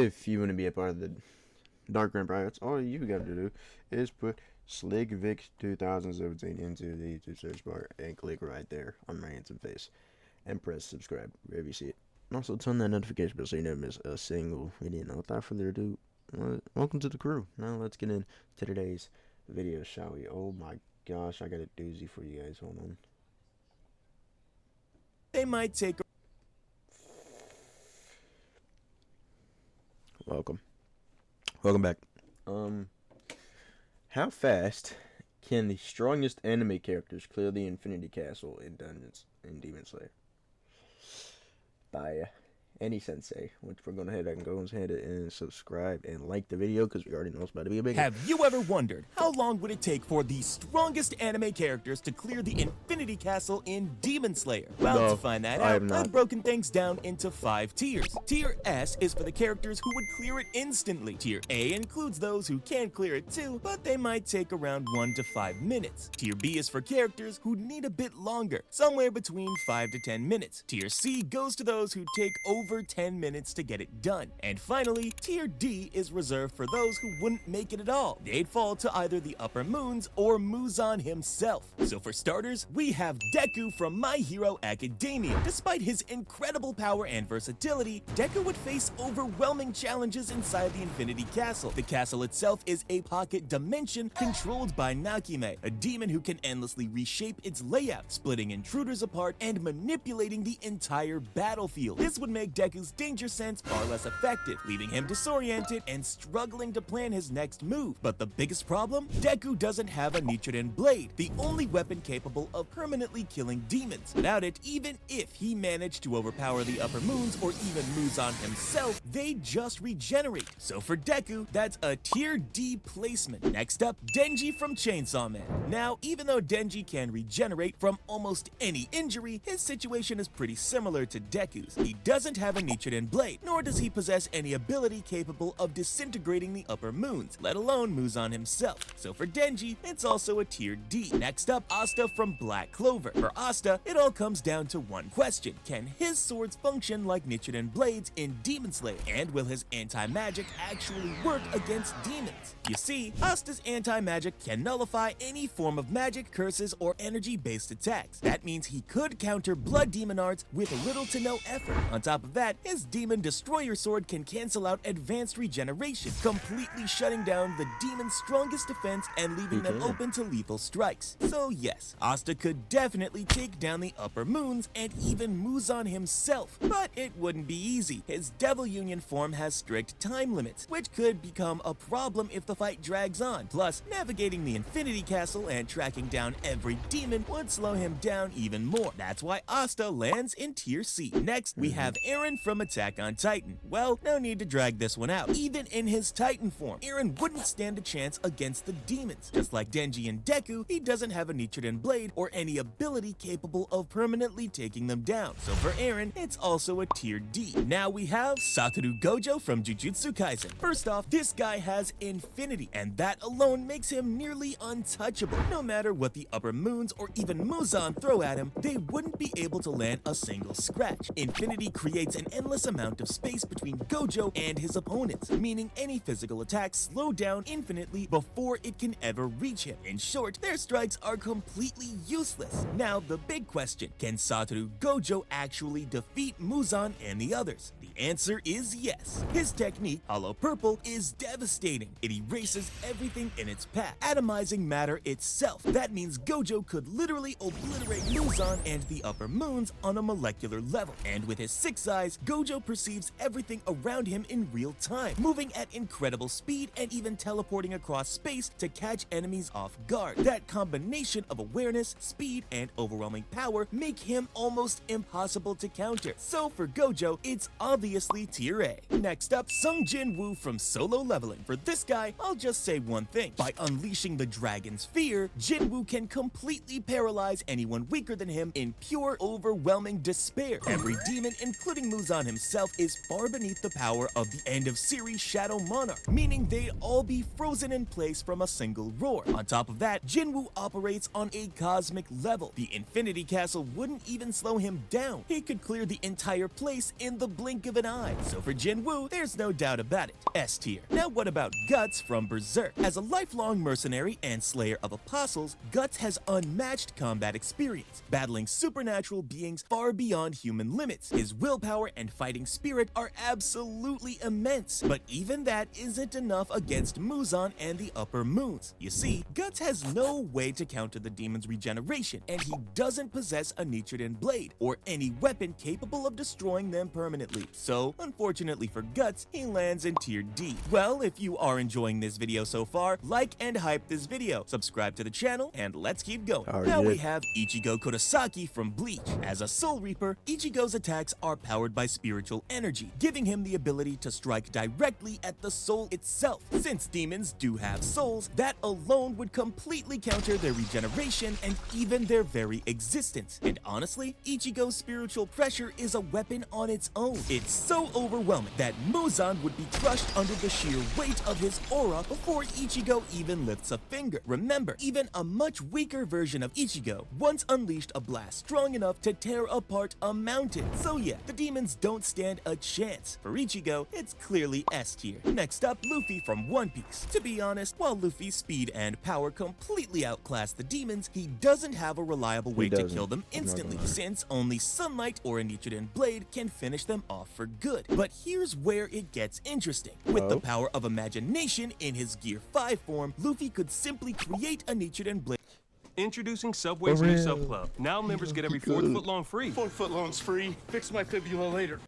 if you want to be a part of the Dark Grand Pirates, all you got to do is put Slick Vic 2017 into the YouTube search bar and click right there on my handsome face and press subscribe wherever you see it. And also turn that notification bell so you never miss a single video. Now, without further ado, welcome to the crew. Now let's get into today's video, shall we? Oh my gosh, I got a doozy for you guys. Hold on. They might take. Welcome back. How fast can the strongest anime characters clear the Infinity Castle in Dungeons in Demon Slayer? By any sensei, which we're going to head and go ahead and subscribe and like the video because we already know it's about to be a big one. Have you ever wondered how long would it take for the strongest anime characters to clear the Infinity Castle in Demon Slayer? Well, No, to find that I out, have not. I've broken things down into 5 tiers. Tier S is for the characters who would clear it instantly. Tier A includes those who can clear it too, but they might take around 1 to 5 minutes. Tier B is for characters who need a bit longer, somewhere between 5 to 10 minutes. Tier C goes to those who take over 10 minutes to get it done. And finally, Tier D is reserved for those who wouldn't make it at all. They'd fall to either the Upper Moons or Muzan himself. So for starters, we have Deku from My Hero Academia. Despite his incredible power and versatility, Deku would face overwhelming challenges inside the Infinity Castle. The castle itself is a pocket dimension controlled by Nakime, a demon who can endlessly reshape its layout, splitting intruders apart and manipulating the entire battlefield. This would make Deku's danger sense far less effective, leaving him disoriented and struggling to plan his next move. But the biggest problem? Deku doesn't have a Nichiren blade, the only weapon capable of permanently killing demons. Without it, even if he managed to overpower the Upper Moons or even Muzan himself, they just regenerate. So for Deku, that's a Tier D placement. Next up, Denji from Chainsaw Man. Now, even though Denji can regenerate from almost any injury, his situation is pretty similar to Deku's. He doesn't have a Nichiren blade, nor does he possess any ability capable of disintegrating the Upper Moons, let alone Muzan himself. So for Denji, it's also a Tier D. Next up, Asta from Black Clover. For Asta, it all comes down to one question. Can his swords function like Nichiren blades in Demon Slayer? And will his anti-magic actually work against demons? You see, Asta's anti-magic can nullify any form of magic, curses, or energy-based attacks. That means he could counter blood demon arts with little to no effort. On top of that, his Demon Destroyer sword can cancel out advanced regeneration, completely shutting down the demon's strongest defense and leaving them open to lethal strikes. So yes, Asta could definitely take down the Upper Moons and even Muzan himself, but it wouldn't be easy. His Devil Union form has strict time limits, which could become a problem if the fight drags on. Plus, navigating the Infinity Castle and tracking down every demon would slow him down even more. That's why Asta lands in Tier C. Next, we have Eren from Attack on Titan. Well, no need to drag this one out. Even in his Titan form, Eren wouldn't stand a chance against the demons. Just like Denji and Deku, he doesn't have a Nichiren blade or any ability capable of permanently taking them down. So for Eren, it's also a Tier D. Now we have Satoru Gojo from Jujutsu Kaisen. First off, this guy has Infinity, and that alone makes him nearly untouchable. No matter what the Upper Moons or even Muzan throw at him, they wouldn't be able to land a single scratch. Infinity creates an endless amount of space between Gojo and his opponents, meaning any physical attacks slow down infinitely before it can ever reach him. In short, their strikes are completely useless. Now, the big question, can Satoru Gojo actually defeat Muzan and the others? The answer is yes. His technique, Hollow Purple, is devastating. It erases everything in its path, atomizing matter itself. That means Gojo could literally obliterate Muzan and the Upper Moons on a molecular level. And with his 6 eyes, Gojo perceives everything around him in real time, moving at incredible speed and even teleporting across space to catch enemies off guard. That combination of awareness, speed, and overwhelming power make him almost impossible to counter. So for Gojo, it's obviously Tier A. Next up, Sung Jin Woo from Solo Leveling. For this guy, I'll just say one thing. By unleashing the dragon's fear, Jin Woo can completely paralyze anyone weaker than him in pure, overwhelming despair. Every demon, including Muzan himself, is far beneath the power of the end of series Shadow Monarch, meaning they'd all be frozen in place from a single roar. On top of that, Jinwoo operates on a cosmic level. The Infinity Castle wouldn't even slow him down. He could clear the entire place in the blink of an eye. So for Jinwoo, there's no doubt about it, S tier. Now what about Guts from Berserk? As a lifelong mercenary and slayer of apostles, Guts has unmatched combat experience, battling supernatural beings far beyond human limits. His willpower and fighting spirit are absolutely immense, but even that isn't enough against Muzan and the Upper Moons. You see, Guts has no way to counter the demon's regeneration, and he doesn't possess a Nichiren blade or any weapon capable of destroying them permanently. So, unfortunately for Guts, he lands in tier D. Well, if you are enjoying this video so far, like and hype this video, subscribe to the channel, and let's keep going. Now we have Ichigo Kurosaki from Bleach. As a Soul Reaper, Ichigo's attacks are powered by spiritual energy, giving him the ability to strike directly at the soul itself. Since demons do have souls, that alone would completely counter their regeneration and even their very existence. And honestly, Ichigo's spiritual pressure is a weapon on its own. It's so overwhelming that Muzan would be crushed under the sheer weight of his aura before Ichigo even lifts a finger. Remember, even a much weaker version of Ichigo once unleashed a blast strong enough to tear apart a mountain. So yeah, the demons don't stand a chance. For Ichigo, it's clearly S tier. Next up, Luffy from One Piece. To be honest, while Luffy's speed and power completely outclass the demons, he doesn't have a reliable way to kill them instantly, since only sunlight or a Nichiren blade can finish them off for good. But here's where it gets interesting. With the power of imagination in his Gear 5 form, Luffy could simply create a Nichiren blade. Introducing Subway's new sub club. Now members get every 4 foot long free. 4 foot long's free. Fix my fibula later.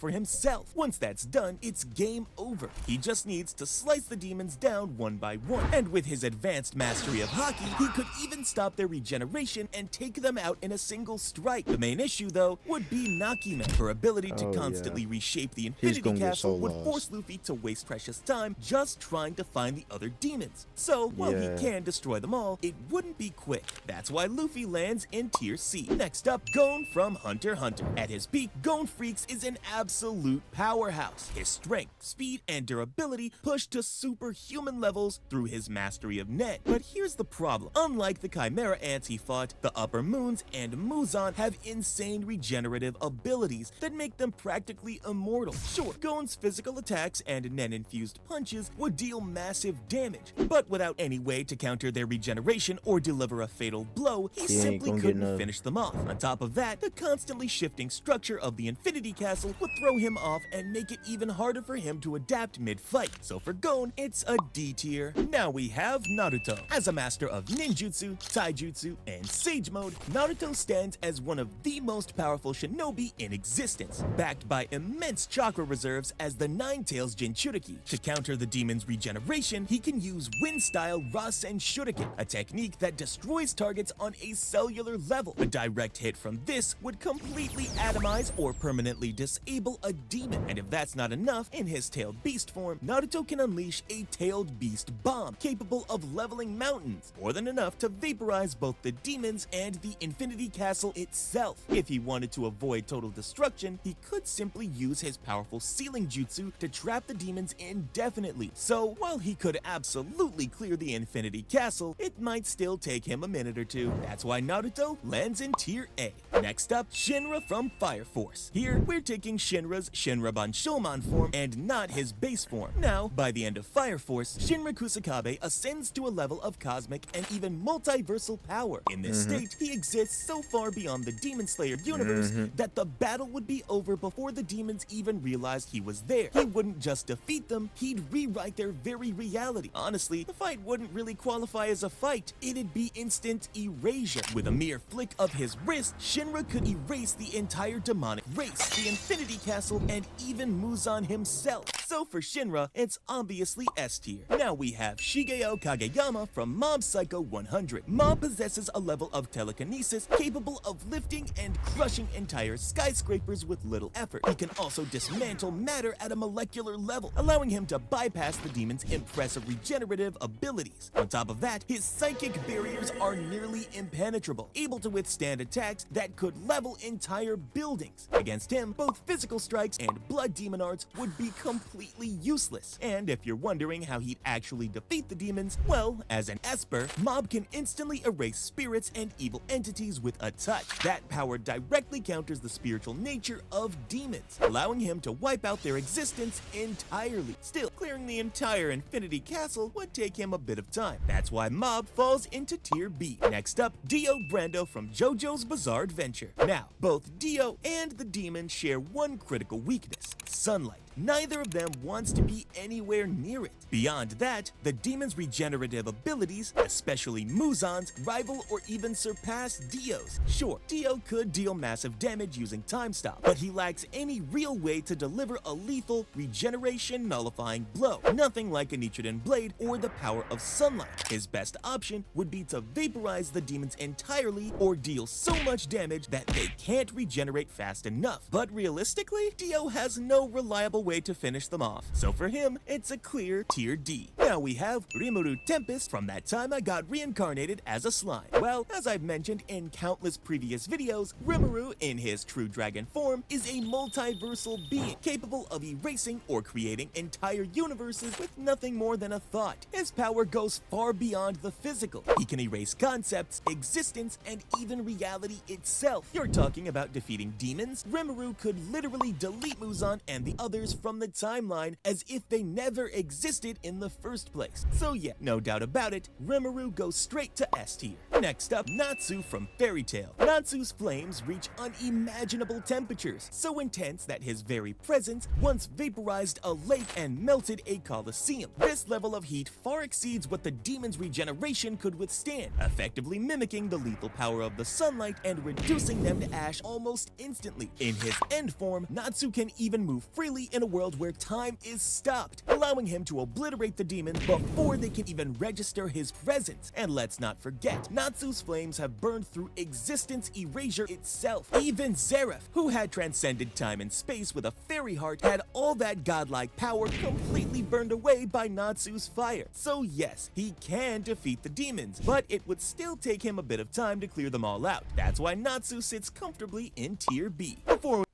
For himself. Once that's done, it's game over. He just needs to slice the demons down one by one. And with his advanced mastery of Haki, he could even stop their regeneration and take them out in a single strike. The main issue, though, would be Nakime. Her ability to constantly reshape the Infinity Castle would force Luffy to waste precious time just trying to find the other demons. So, while he can destroy them all, it wouldn't be quick. That's why Luffy lands in tier C. Next up, Gon from Hunter x Hunter. At his peak, Gon Freaks is an absolute powerhouse. His strength, speed, and durability pushed to superhuman levels through his mastery of Nen. But here's the problem. Unlike the Chimera ants he fought, the Upper Moons and Muzan have insane regenerative abilities that make them practically immortal. Sure, Gon's physical attacks and Nen-infused punches would deal massive damage, but without any way to counter their regeneration or deliver a fatal blow, he simply couldn't finish them off. On top of that, the constantly shifting structure of the Infinity Castle would throw him off and make it even harder for him to adapt mid-fight. So for Gon, it's a D tier. Now we have Naruto. As a master of ninjutsu, taijutsu, and sage mode, Naruto stands as one of the most powerful shinobi in existence, backed by immense chakra reserves as the Nine-Tails Jinchuriki. To counter the demon's regeneration, he can use wind-style Rasen Shuriken, a technique that destroys targets on a cellular level. A direct hit from this would completely atomize or permanently disable a demon. And if that's not enough, in his tailed beast form, Naruto can unleash a tailed beast bomb capable of leveling mountains, more than enough to vaporize both the demons and the Infinity Castle itself. If he wanted to avoid total destruction, he could simply use his powerful sealing jutsu to trap the demons indefinitely. So while he could absolutely clear the Infinity Castle, it might still take him a minute or two. That's why Naruto lands in tier A. Next up, Shinra from Fire Force. Here, we're taking Shinra's Shinra Banshoman form and not his base form. Now, by the end of Fire Force, Shinra Kusakabe ascends to a level of cosmic and even multiversal power. In this state, he exists so far beyond the Demon Slayer universe that the battle would be over before the demons even realized he was there. He wouldn't just defeat them, he'd rewrite their very reality. Honestly, the fight wouldn't really qualify as a fight. It'd be instant erasure. With a mere flick of his wrist, Shinra could erase the entire demonic race, the Infinity Castle, and even Muzan himself. So for Shinra, it's obviously S tier. Now we have Shigeo Kageyama from Mob Psycho 100. Mob possesses a level of telekinesis capable of lifting and crushing entire skyscrapers with little effort. He can also dismantle matter at a molecular level, allowing him to bypass the demon's impressive regenerative abilities. On top of that, his psychic barriers are nearly impenetrable, able to withstand attacks that could level entire buildings. Against him, both physical strikes and blood demon arts would be completely completely useless. And if you're wondering how he'd actually defeat the demons, well, as an Esper, Mob can instantly erase spirits and evil entities with a touch. That power directly counters the spiritual nature of demons, allowing him to wipe out their existence entirely. Still, clearing the entire Infinity Castle would take him a bit of time. That's why Mob falls into Tier B. Next up, Dio Brando from JoJo's Bizarre Adventure. Now, both Dio and the demon share one critical weakness: sunlight. Neither of them wants to be anywhere near it. Beyond that, the demon's regenerative abilities, especially Muzan's, rival or even surpass Dio's. Sure, Dio could deal massive damage using Time Stop, but he lacks any real way to deliver a lethal, regeneration-nullifying blow. Nothing like a Nichiren Blade or the power of sunlight. His best option would be to vaporize the demons entirely or deal so much damage that they can't regenerate fast enough. But realistically, Dio has no reliable way to finish them off. So for him, it's a clear Tier D. Now we have Rimuru Tempest from That Time I Got Reincarnated as a Slime. Well, as I've mentioned in countless previous videos, Rimuru, in his true dragon form, is a multiversal being capable of erasing or creating entire universes with nothing more than a thought. His power goes far beyond the physical. He can erase concepts, existence, and even reality itself. You're talking about defeating demons? Rimuru could literally delete Muzan and the others from the timeline as if they never existed in the first place. So yeah, no doubt about it, Rimuru goes straight to S tier. Next up, Natsu from Fairy Tail. Natsu's flames reach unimaginable temperatures, so intense that his very presence once vaporized a lake and melted a coliseum. This level of heat far exceeds what the demon's regeneration could withstand, effectively mimicking the lethal power of the sunlight and reducing them to ash almost instantly. In his end form, Natsu can even move freely in a world where time is stopped, allowing him to obliterate the demons before they can even register his presence. And let's not forget, Natsu's flames have burned through existence erasure itself. Even Zeref, who had transcended time and space with a fairy heart, had all that godlike power completely burned away by Natsu's fire. So yes, he can defeat the demons, but it would still take him a bit of time to clear them all out. That's why Natsu sits comfortably in Tier B. Before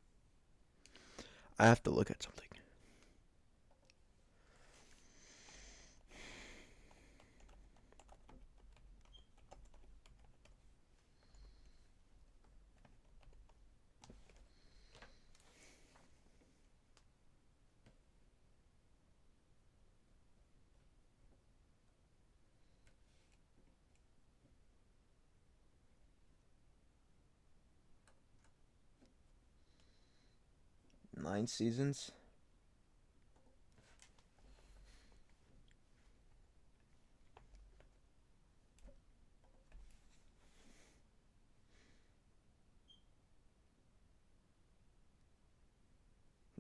I have to look at something. Nine seasons?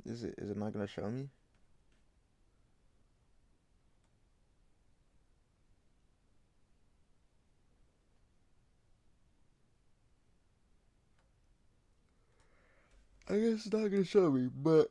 Is it not gonna show me? I guess it's not gonna show me, but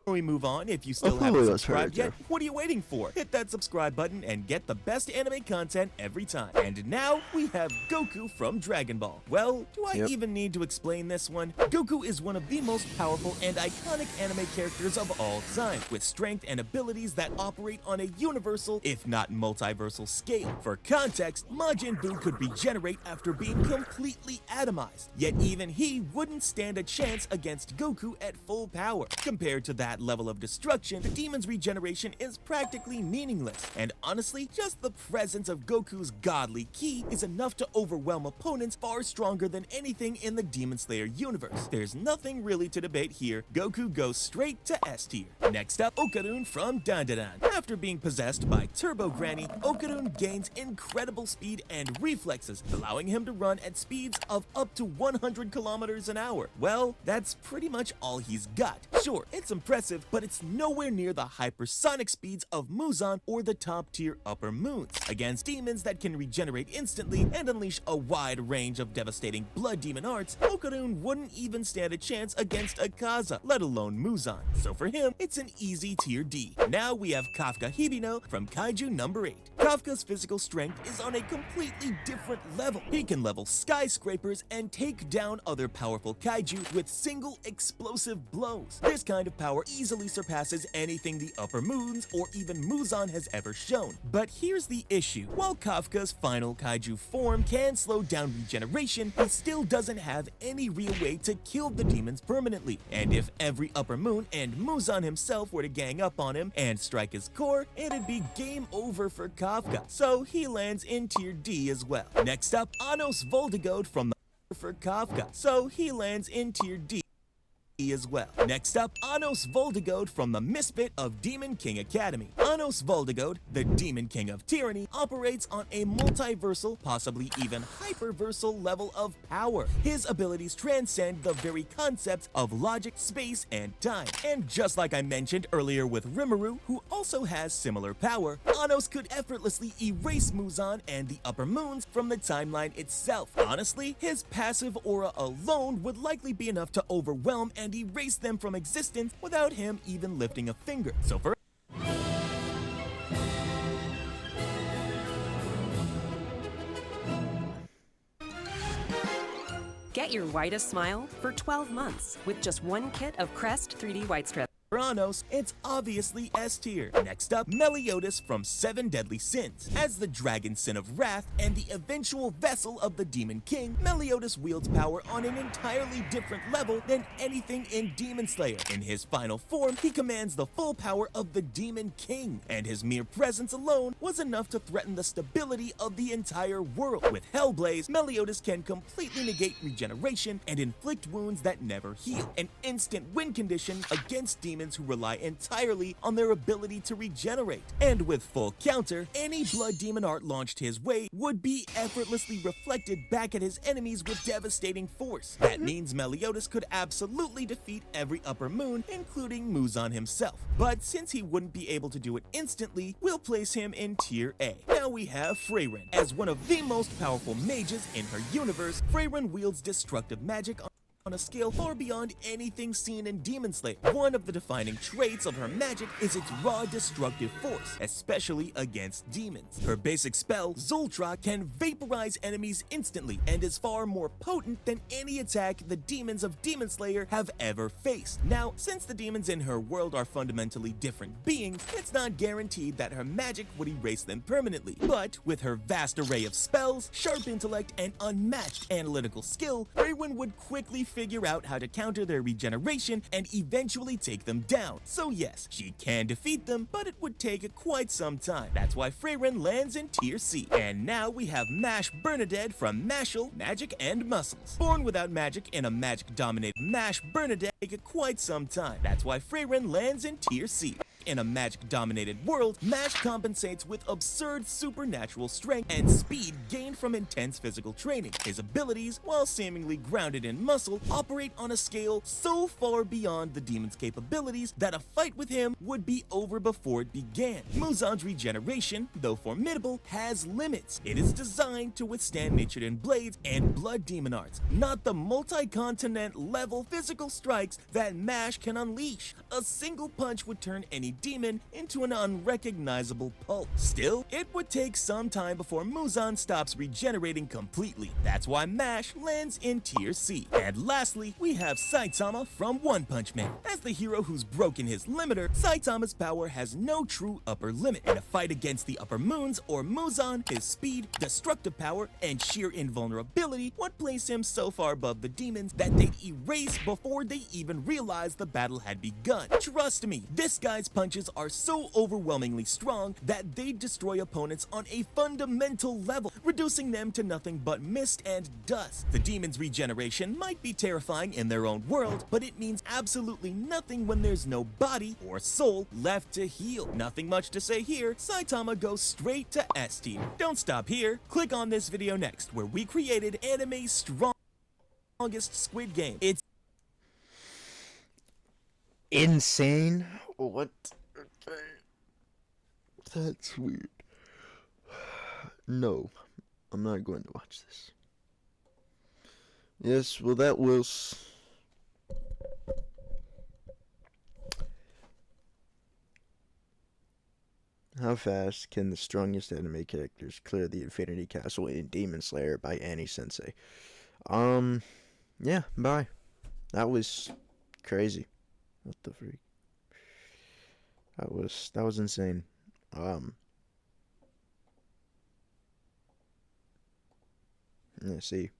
we move on, if you still haven't subscribed yet, what are you waiting for? Hit that subscribe button and get the best anime content every time. And now we have Goku from Dragon Ball. Well, do I even need to explain this one? Goku is one of the most powerful and iconic anime characters of all time, with strength and abilities that operate on a universal, if not multiversal scale. For context, Majin Buu could regenerate after being completely atomized, yet even he wouldn't stand a chance against Goku at full power. Compared to that level of destruction, the demon's regeneration is practically meaningless, and honestly, just the presence of Goku's godly ki is enough to overwhelm opponents far stronger than anything in the Demon Slayer universe. There's nothing really to debate here. Goku goes straight to S tier. Next up, Okarun from Dandadan. After being possessed by Turbo Granny, Okarun gains incredible speed and reflexes, allowing him to run at speeds of up to 100 kilometers an hour. Well, that's pretty much all he's got. Sure, it's impressive, but it's nowhere near the hypersonic speeds of Muzan or the top tier upper moons. Against demons that can regenerate instantly and unleash a wide range of devastating blood demon arts, Okarun wouldn't even stand a chance against Akaza, let alone Muzan. So for him, it's an easy Tier D. Now we have Kafka Hibino from Kaiju number 8. Kafka's physical strength is on a completely different level. He can level skyscrapers and take down other powerful kaiju with single explosive blows. This kind of power easily surpasses anything the Upper Moons or even Muzan has ever shown. But here's the issue. While Kafka's final kaiju form can slow down regeneration, he still doesn't have any real way to kill the demons permanently. And if every Upper Moon and Muzan himself were to gang up on him and strike his core, it'd be game over for Kafka. So he lands in tier D as well. Next up, Anos Voldigode from the for Kafka. So he lands in tier D as well. Next up, Anos Voldigode from the Misfit of Demon King Academy. Anos Voldigode, the Demon King of Tyranny, operates on a multiversal, possibly even hyperversal level of power. His abilities transcend the very concepts of logic, space, and time. And just like I mentioned earlier with Rimuru, who also has similar power, Anos could effortlessly erase Muzan and the Upper Moons from the timeline itself. Honestly, his passive aura alone would likely be enough to overwhelm and erase them from existence without him even lifting a finger. So for Get your whitest smile for 12 months with just one kit of Crest 3D White Strip. Anos, it's obviously S tier. Next up, Meliodas from Seven Deadly Sins. As the Dragon Sin of Wrath and the eventual vessel of the Demon King, Meliodas wields power on an entirely different level than anything in Demon Slayer. In his final form, he commands the full power of the Demon King, and his mere presence alone was enough to threaten the stability of the entire world. With Hellblaze, Meliodas can completely negate regeneration and inflict wounds that never heal, an instant win condition against demons who rely entirely on their ability to regenerate. And with full counter, any blood demon art launched his way would be effortlessly reflected back at his enemies with devastating force. That means Meliodas could absolutely defeat every Upper Moon, including Muzan himself. But since he wouldn't be able to do it instantly, we'll place him in tier A. Now we have Freyren. As one of the most powerful mages in her universe, Freyren wields destructive magic on a scale far beyond anything seen in Demon Slayer. One of the defining traits of her magic is its raw destructive force, especially against demons. Her basic spell, Zultra, can vaporize enemies instantly and is far more potent than any attack the demons of Demon Slayer have ever faced. Now, since the demons in her world are fundamentally different beings, it's not guaranteed that her magic would erase them permanently. But with her vast array of spells, sharp intellect, and unmatched analytical skill, Freyren would quickly figure out how to counter their regeneration and eventually take them down. So yes, she can defeat them, but it would take quite some time. That's why Freyren lands in tier C. And now we have Mash Bernadette from Mashal, Magic and Muscles. Born without magic in a magic-dominated Mash Bernadette take quite some time. That's why Freyren lands in tier C. In a magic-dominated world, Mash compensates with absurd supernatural strength and speed gained from intense physical training. His abilities, while seemingly grounded in muscle, operate on a scale so far beyond the demon's capabilities that a fight with him would be over before it began. Muzan's regeneration, though formidable, has limits. It is designed to withstand Nichiren blades and blood demon arts, not the multi-continent level physical strikes that Mash can unleash. A single punch would turn any demon into an unrecognizable pulp. Still, it would take some time before Muzan stops regenerating completely. That's why Mash lands in tier C. And lastly, we have Saitama from One Punch Man. As the hero who's broken his limiter, Saitama's power has no true upper limit. In a fight against the Upper Moons or Muzan, his speed, destructive power, and sheer invulnerability would place him so far above the demons that they'd erase before they even realized the battle had begun. Trust me, this guy's punches are so overwhelmingly strong that they destroy opponents on a fundamental level, reducing them to nothing but mist and dust. The demon's regeneration might be terrifying in their own world, but it means absolutely nothing when there's no body or soul left to heal. Nothing much to say here, Saitama goes straight to S tier. Don't stop here, click on this video next, where we created anime's strongest Squid Game. It's Insane? What? That's weird. No, I'm not going to watch this. Yes, well, that was... How fast can the strongest anime characters clear the Infinity Castle in Demon Slayer by Annie Sensei? Yeah, bye. That was crazy. What the freak? That was insane. Um, let's see.